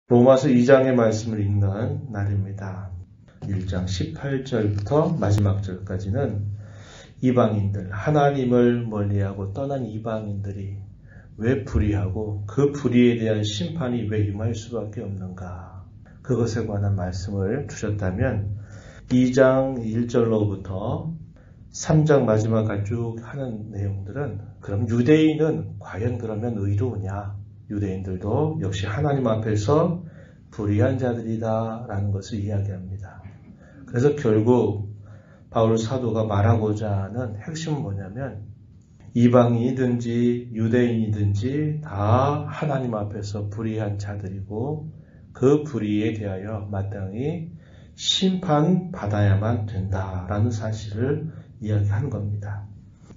로마서 2장의 말씀을 읽는 날입니다. 1장 18절부터 마지막 절까지는 이방인들, 하나님을 멀리하고 떠난 이방인들이 왜 불의하고 그 불의에 대한 심판이 왜 임할 수밖에 없는가, 그것에 관한 말씀을 주셨다면 2장 1절로부터 3장 마지막까지 쭉 하는 내용들은 그럼 유대인은 과연 그러면 의로우냐, 유대인들도 역시 하나님 앞에서 불의한 자들이다 라는 것을 이야기합니다. 그래서 결국 바울 사도가 말하고자 하는 핵심은 뭐냐면 이방인이든지 유대인이든지 다 하나님 앞에서 불의한 자들이고 그 불의에 대하여 마땅히 심판받아야만 된다라는 사실을 이야기하는 겁니다.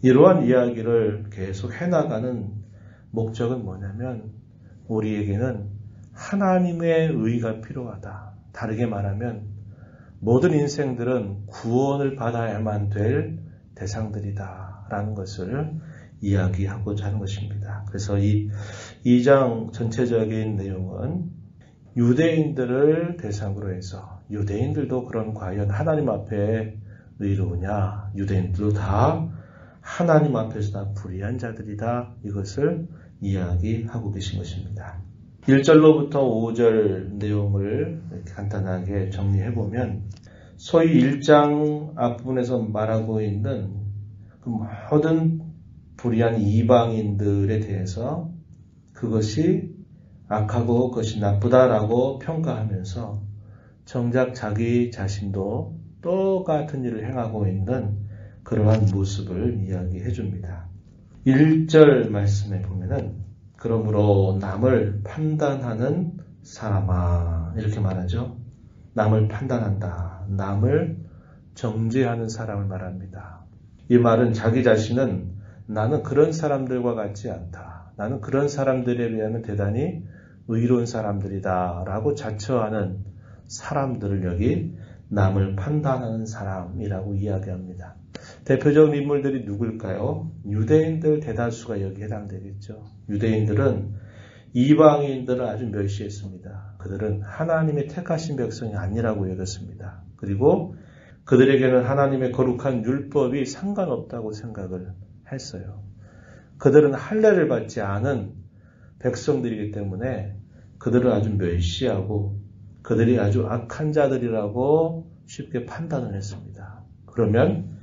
이러한 이야기를 계속 해나가는 목적은 뭐냐면 우리에게는 하나님의 의가 필요하다. 다르게 말하면 모든 인생들은 구원을 받아야만 될 대상들이다 라는 것을 이야기하고자 하는 것입니다. 그래서 이 2장 전체적인 내용은 유대인들을 대상으로 해서 유대인들도 그런 과연 하나님 앞에 의로우냐, 유대인들도 다 하나님 앞에서 다 불의한 자들이다, 이것을 이야기하고 계신 것입니다. 1절로부터 5절 내용을 간단하게 정리해보면 소위 1장 앞부분에서 말하고 있는 그 모든 불의한 이방인들에 대해서 그것이 악하고 그것이 나쁘다라고 평가하면서 정작 자기 자신도 똑같은 일을 행하고 있는 그러한 모습을 이야기해 줍니다. 1절 말씀에 보면은 그러므로 남을 판단하는 사람아, 이렇게 말하죠. 남을 판단한다, 남을 정죄하는 사람을 말합니다. 이 말은 자기 자신은 나는 그런 사람들과 같지 않다, 나는 그런 사람들에 비하면 대단히 의로운 사람들이다 라고 자처하는 사람들을 여기 남을 판단하는 사람이라고 이야기합니다. 대표적인 인물들이 누굴까요? 유대인들 대다수가 여기에 해당되겠죠. 유대인들은 이방인들을 아주 멸시했습니다. 그들은 하나님의 택하신 백성이 아니라고 여겼습니다. 그리고 그들에게는 하나님의 거룩한 율법이 상관없다고 생각을 했어요. 그들은 할례를 받지 않은 백성들이기 때문에 그들을 아주 멸시하고 그들이 아주 악한 자들이라고 쉽게 판단을 했습니다. 그러면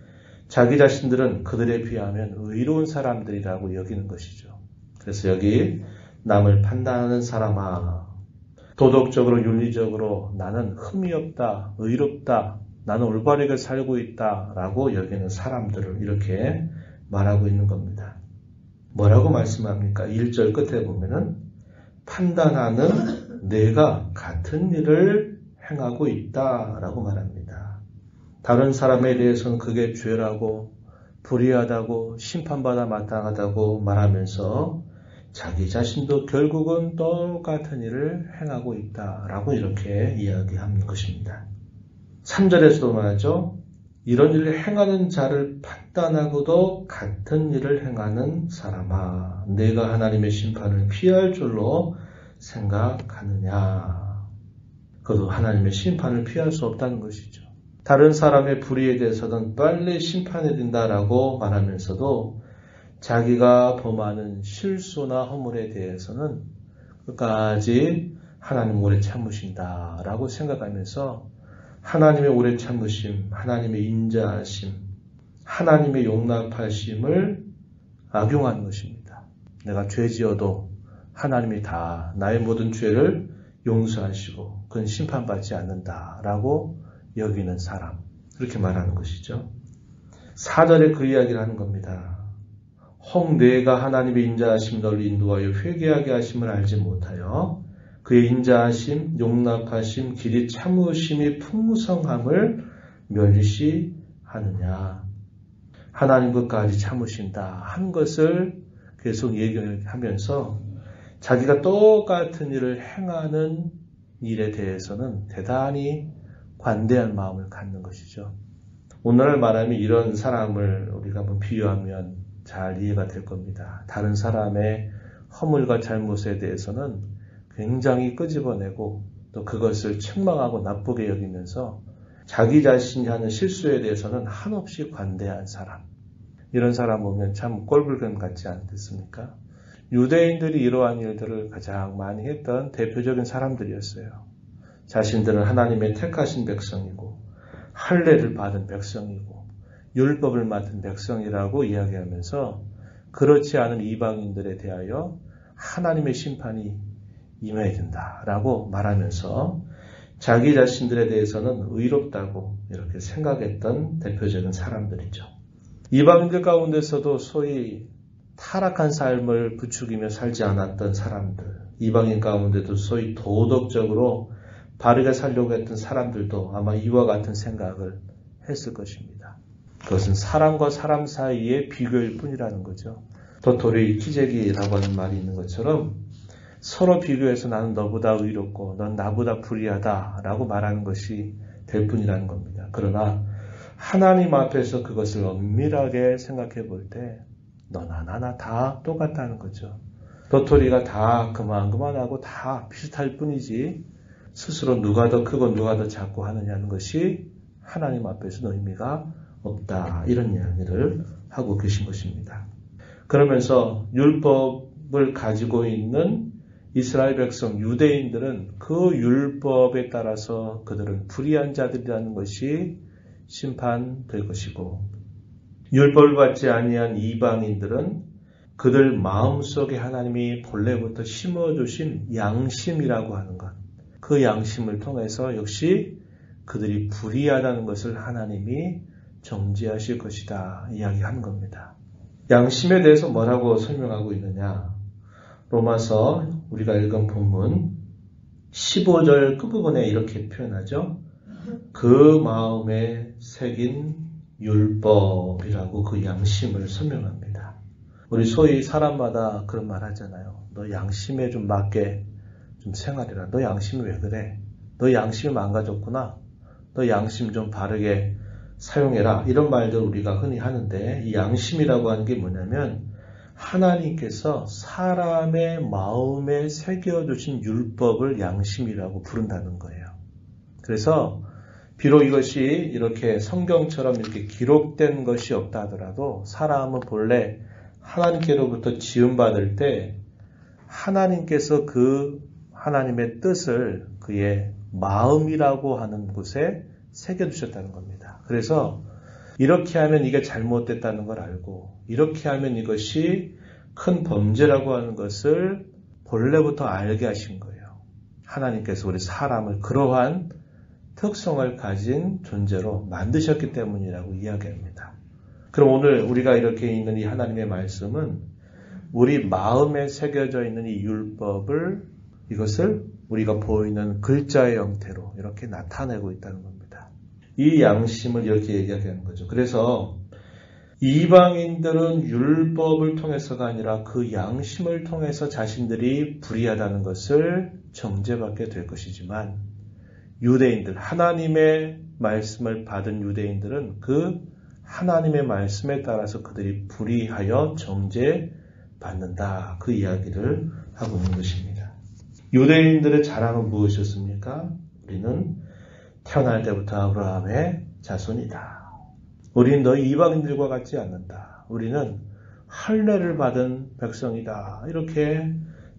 자기 자신들은 그들에 비하면 의로운 사람들이라고 여기는 것이죠. 그래서 여기 남을 판단하는 사람아, 도덕적으로 윤리적으로 나는 흠이 없다, 의롭다, 나는 올바르게 살고 있다 라고 여기는 사람들을 이렇게 말하고 있는 겁니다. 뭐라고 말씀합니까? 1절 끝에 보면은 판단하는 내가 같은 일을 행하고 있다라고 말합니다. 다른 사람에 대해서는 그게 죄라고 불의하다고 심판받아 마땅하다고 말하면서 자기 자신도 결국은 똑같은 일을 행하고 있다라고 이렇게 이야기하는 것입니다. 3절에서도 말하죠. 이런 일을 행하는 자를 판단하고도 같은 일을 행하는 사람아, 내가 하나님의 심판을 피할 줄로 생각하느냐. 그도 하나님의 심판을 피할 수 없다는 것이죠. 다른 사람의 불의에 대해서는 빨리 심판해야 된다라고 말하면서도 자기가 범하는 실수나 허물에 대해서는 끝까지 하나님 오래 참으신다라고 생각하면서 하나님의 오래 참으심, 하나님의 인자하심, 하나님의 용납하심을 악용하는 것입니다. 내가 죄 지어도 하나님이 다 나의 모든 죄를 용서하시고 그건 심판받지 않는다라고 여기는 사람, 그렇게 말하는 것이죠. 4절에 그 이야기를 하는 겁니다. 혹 내가 하나님의 인자하심 너를 인도하여 회개하게 하심을 알지 못하여 그의 인자하심, 용납하심, 길이 참으심이 풍성함을 멸시하느냐. 하나님 끝까지 참으신다 한 것을 계속 얘기하면서 자기가 똑같은 일을 행하는 일에 대해서는 대단히 관대한 마음을 갖는 것이죠. 오늘날 말하면 이런 사람을 우리가 한번 비유하면 잘 이해가 될 겁니다. 다른 사람의 허물과 잘못에 대해서는 굉장히 끄집어내고 또 그것을 책망하고 나쁘게 여기면서 자기 자신이 하는 실수에 대해서는 한없이 관대한 사람. 이런 사람 보면 참 꼴불견 같지 않겠습니까? 유대인들이 이러한 일들을 가장 많이 했던 대표적인 사람들이었어요. 자신들은 하나님의 택하신 백성이고 할례를 받은 백성이고 율법을 맡은 백성이라고 이야기하면서 그렇지 않은 이방인들에 대하여 하나님의 심판이 임해야 된다라고 말하면서 자기 자신들에 대해서는 의롭다고 이렇게 생각했던 대표적인 사람들이죠. 이방인들 가운데서도 소위 타락한 삶을 부추기며 살지 않았던 사람들, 이방인 가운데도 소위 도덕적으로 바르게 살려고 했던 사람들도 아마 이와 같은 생각을 했을 것입니다. 그것은 사람과 사람 사이의 비교일 뿐이라는 거죠. 도토리 키재기라고 하는 말이 있는 것처럼 서로 비교해서 나는 너보다 의롭고 넌 나보다 불의하다라고 말하는 것이 될 뿐이라는 겁니다. 그러나 하나님 앞에서 그것을 엄밀하게 생각해 볼 때 너나 나나 다 똑같다는 거죠. 도토리가 다 그만하고 다 비슷할 뿐이지 스스로 누가 더 크고 누가 더 작고 하느냐는 것이 하나님 앞에서는 의미가 없다. 이런 이야기를 하고 계신 것입니다. 그러면서 율법을 가지고 있는 이스라엘 백성 유대인들은 그 율법에 따라서 그들은 불의한 자들이라는 것이 심판될 것이고 율법을 받지 아니한 이방인들은 그들 마음속에 하나님이 본래부터 심어주신 양심이라고 하는 것, 그 양심을 통해서 역시 그들이 불의하다는 것을 하나님이 정죄하실 것이다 이야기하는 겁니다. 양심에 대해서 뭐라고 설명하고 있느냐? 로마서 우리가 읽은 본문 15절 끝부분에 이렇게 표현하죠. 그 마음에 새긴 율법이라고 그 양심을 설명합니다. 우리 소위 사람마다 그런 말 하잖아요. 너 양심에 좀 맞게 좀 생활해라. 너 양심이 왜 그래? 너 양심이 망가졌구나. 너 양심 좀 바르게 사용해라. 이런 말들 우리가 흔히 하는데 이 양심이라고 하는 게 뭐냐면 하나님께서 사람의 마음에 새겨주신 율법을 양심이라고 부른다는 거예요. 그래서 비록 이것이 이렇게 성경처럼 이렇게 기록된 것이 없다 하더라도 사람은 본래 하나님께로부터 지음받을 때 하나님께서 그 하나님의 뜻을 그의 마음이라고 하는 곳에 새겨두셨다는 겁니다. 그래서 이렇게 하면 이게 잘못됐다는 걸 알고 이렇게 하면 이것이 큰 범죄라고 하는 것을 본래부터 알게 하신 거예요. 하나님께서 우리 사람을 그러한 특성을 가진 존재로 만드셨기 때문이라고 이야기합니다. 그럼 오늘 우리가 이렇게 있는 이 하나님의 말씀은 우리 마음에 새겨져 있는 이 율법을 이것을 우리가 보이는 글자의 형태로 이렇게 나타내고 있다는 겁니다. 이 양심을 이렇게 얘기하는 거죠. 그래서 이방인들은 율법을 통해서가 아니라 그 양심을 통해서 자신들이 불의하다는 것을 정죄받게 될 것이지만 유대인들, 하나님의 말씀을 받은 유대인들은 그 하나님의 말씀에 따라서 그들이 불의하여 정죄받는다. 그 이야기를 하고 있는 것입니다. 유대인들의 자랑은 무엇이었습니까? 우리는 태어날 때부터 아브라함의 자손이다. 우리는 너희 이방인들과 같지 않는다. 우리는 할례를 받은 백성이다. 이렇게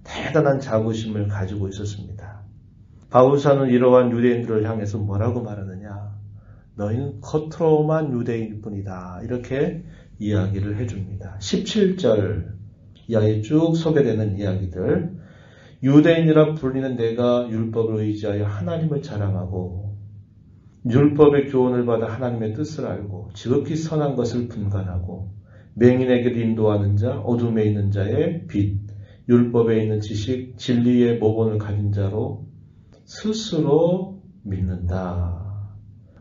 대단한 자부심을 가지고 있었습니다. 바울사는 이러한 유대인들을 향해서 뭐라고 말하느냐? 너희는 겉으로만 유대인일 뿐이다. 이렇게 이야기를 해줍니다. 17절 이하에 쭉 소개되는 이야기들. 유대인이라 불리는 내가 율법을 의지하여 하나님을 자랑하고 율법의 교훈을 받아 하나님의 뜻을 알고 지극히 선한 것을 분간하고 맹인에게 인도하는 자, 어둠에 있는 자의 빛, 율법에 있는 지식, 진리의 모본을 가진 자로 스스로 믿는다.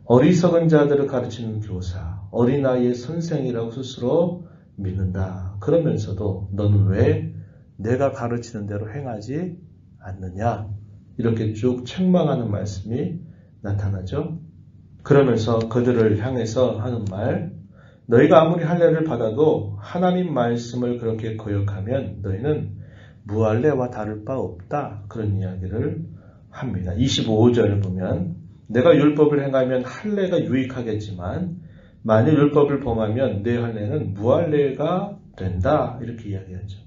어리석은 자들을 가르치는 교사, 어린아이의 선생이라고 스스로 믿는다. 그러면서도 너는 왜 내가 가르치는 대로 행하지 않느냐? 이렇게 쭉 책망하는 말씀이 나타나죠. 그러면서 그들을 향해서 하는 말, 너희가 아무리 할례를 받아도 하나님 말씀을 그렇게 거역하면 너희는 무할례와 다를 바 없다. 그런 이야기를 합니다. 25절을 보면 내가 율법을 행하면 할례가 유익하겠지만 만일 율법을 범하면 내 할례는 무할례가 된다. 이렇게 이야기하죠.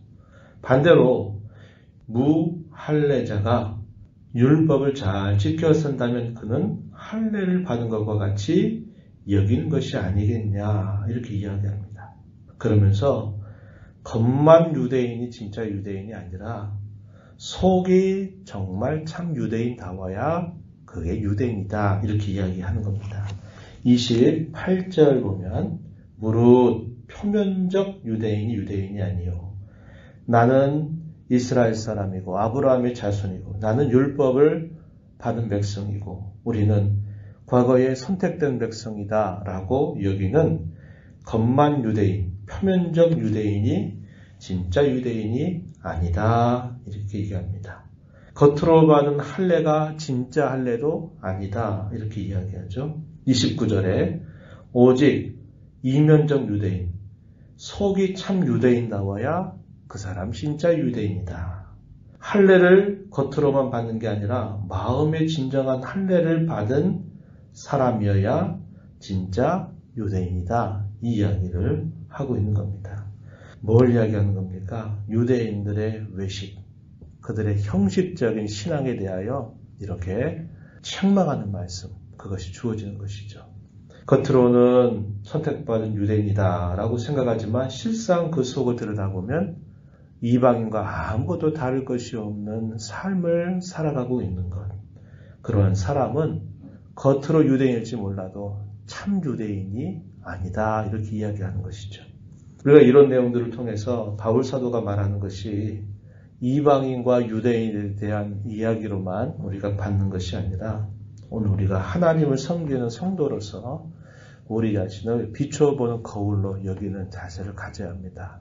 반대로 무할례자가 율법을 잘 지켜 선다면 그는 할례를 받은 것과 같이 여기는 것이 아니겠냐 이렇게 이야기합니다. 그러면서 겉만 유대인이 진짜 유대인이 아니라 속이 정말 참 유대인다워야 그게 유대인이다 이렇게 이야기하는 겁니다. 28절 보면 무릇 표면적 유대인이 유대인이 아니요 나는 이스라엘 사람이고 아브라함의 자손이고 나는 율법을 받은 백성이고 우리는 과거에 선택된 백성이다 라고 여기는 겉만 유대인, 표면적 유대인이 진짜 유대인이 아니다 이렇게 얘기합니다. 겉으로 받은 할례가 진짜 할례도 아니다 이렇게 이야기하죠. 29절에 오직 이면적 유대인, 속이 참 유대인다워야 그 사람 진짜 유대인이다. 할례를 겉으로만 받는 게 아니라 마음의 진정한 할례를 받은 사람이어야 진짜 유대인이다. 이 이야기를 하고 있는 겁니다. 뭘 이야기하는 겁니까? 유대인들의 외식, 그들의 형식적인 신앙에 대하여 이렇게 책망하는 말씀, 그것이 주어지는 것이죠. 겉으로는 선택받은 유대인이다라고 생각하지만 실상 그 속을 들여다보면 이방인과 아무것도 다를 것이 없는 삶을 살아가고 있는 것. 그러한 사람은 겉으로 유대인일지 몰라도 참 유대인이 아니다 이렇게 이야기하는 것이죠. 우리가 이런 내용들을 통해서 바울 사도가 말하는 것이 이방인과 유대인에 대한 이야기로만 우리가 받는 것이 아니라 오늘 우리가 하나님을 섬기는 성도로서 우리 자신을 비춰보는 거울로 여기는 자세를 가져야 합니다.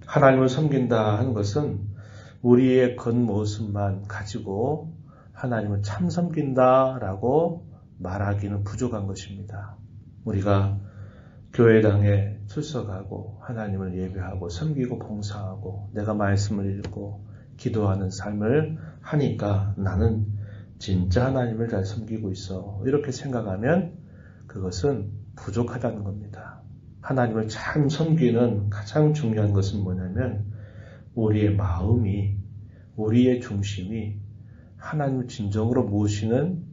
하나님을 섬긴다 하는 것은 우리의 겉모습만 가지고 하나님을 참 섬긴다라고 말하기는 부족한 것입니다. 우리가 교회당에 출석하고 하나님을 예배하고 섬기고 봉사하고 내가 말씀을 읽고 기도하는 삶을 하니까 나는 진짜 하나님을 잘 섬기고 있어. 이렇게 생각하면 그것은 부족하다는 겁니다. 하나님을 참 섬기는 가장 중요한 것은 뭐냐면 우리의 마음이, 우리의 중심이 하나님을 진정으로 모시는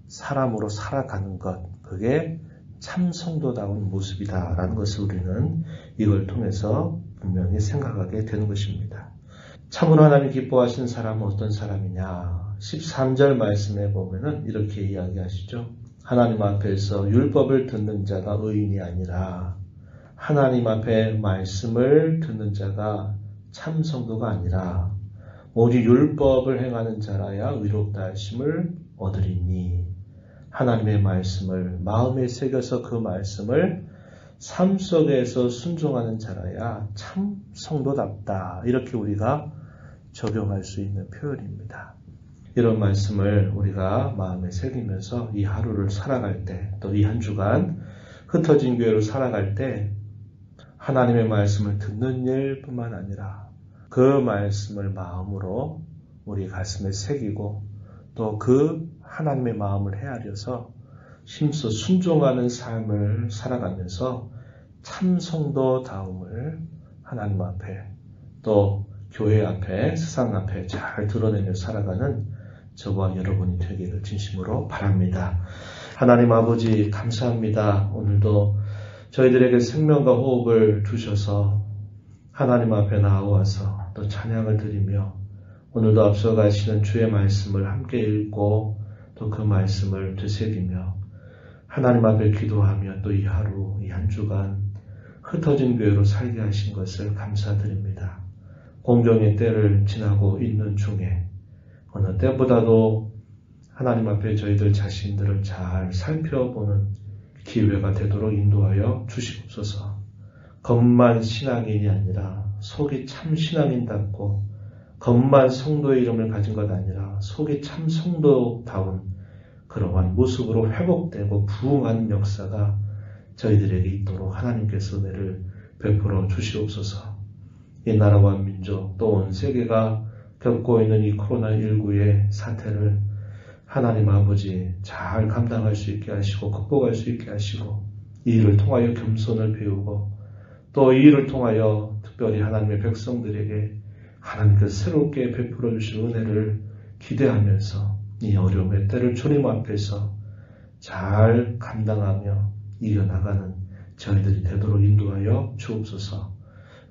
사람으로 살아가는 것, 그게 참 성도다운 모습이다라는 것을 우리는 이걸 통해서 분명히 생각하게 되는 것입니다. 참으로 하나님 기뻐하시는 사람은 어떤 사람이냐? 13절 말씀에 보면은 이렇게 이야기하시죠. 하나님 앞에서 율법을 듣는 자가 의인이 아니라 하나님 앞에 말씀을 듣는 자가 참 성도가 아니라 오직 율법을 행하는 자라야 의롭다 하심을 얻으리니 하나님의 말씀을 마음에 새겨서 그 말씀을 삶 속에서 순종하는 자라야 참 성도답다. 이렇게 우리가 적용할 수 있는 표현입니다. 이런 말씀을 우리가 마음에 새기면서 이 하루를 살아갈 때, 또 이 한 주간 흩어진 교회로 살아갈 때 하나님의 말씀을 듣는 일뿐만 아니라 그 말씀을 마음으로 우리 가슴에 새기고 또 그 하나님의 마음을 헤아려서 힘써 순종하는 삶을 살아가면서 참 성도다움을 하나님 앞에 또 교회 앞에 세상 앞에 잘 드러내며 살아가는 저와 여러분이 되기를 진심으로 바랍니다. 하나님 아버지 감사합니다. 오늘도 저희들에게 생명과 호흡을 주셔서 하나님 앞에 나와서 또 찬양을 드리며 오늘도 앞서가시는 주의 말씀을 함께 읽고 또 그 말씀을 되새기며 하나님 앞에 기도하며 또 이 하루, 이 한 주간 흩어진 교회로 살게 하신 것을 감사드립니다. 공경의 때를 지나고 있는 중에 어느 때보다도 하나님 앞에 저희들 자신들을 잘 살펴보는 기회가 되도록 인도하여 주시옵소서. 겉만 신앙인이 아니라 속이 참 신앙인답고 겉만 성도의 이름을 가진 것 아니라 속이 참 성도다운 그러한 모습으로 회복되고 부흥하는 역사가 저희들에게 있도록 하나님께서 은혜를 베풀어 주시옵소서. 이 나라와 민족 또 온 세계가 겪고 있는 이 코로나19의 사태를 하나님 아버지 잘 감당할 수 있게 하시고 극복할 수 있게 하시고 이 일을 통하여 겸손을 배우고 또 이 일을 통하여 특별히 하나님의 백성들에게 하나님께서 새롭게 베풀어 주실 은혜를 기대하면서 이 어려움의 때를 주님 앞에서 잘 감당하며 이겨나가는 저희들이 되도록 인도하여 주옵소서.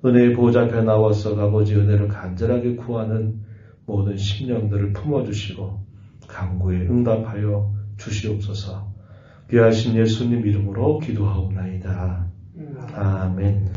은혜의 보좌 앞에 나와서 아버지 은혜를 간절하게 구하는 모든 심령들을 품어주시고 간구에 응답하여 주시옵소서. 귀하신 예수님 이름으로 기도하옵나이다. 아멘.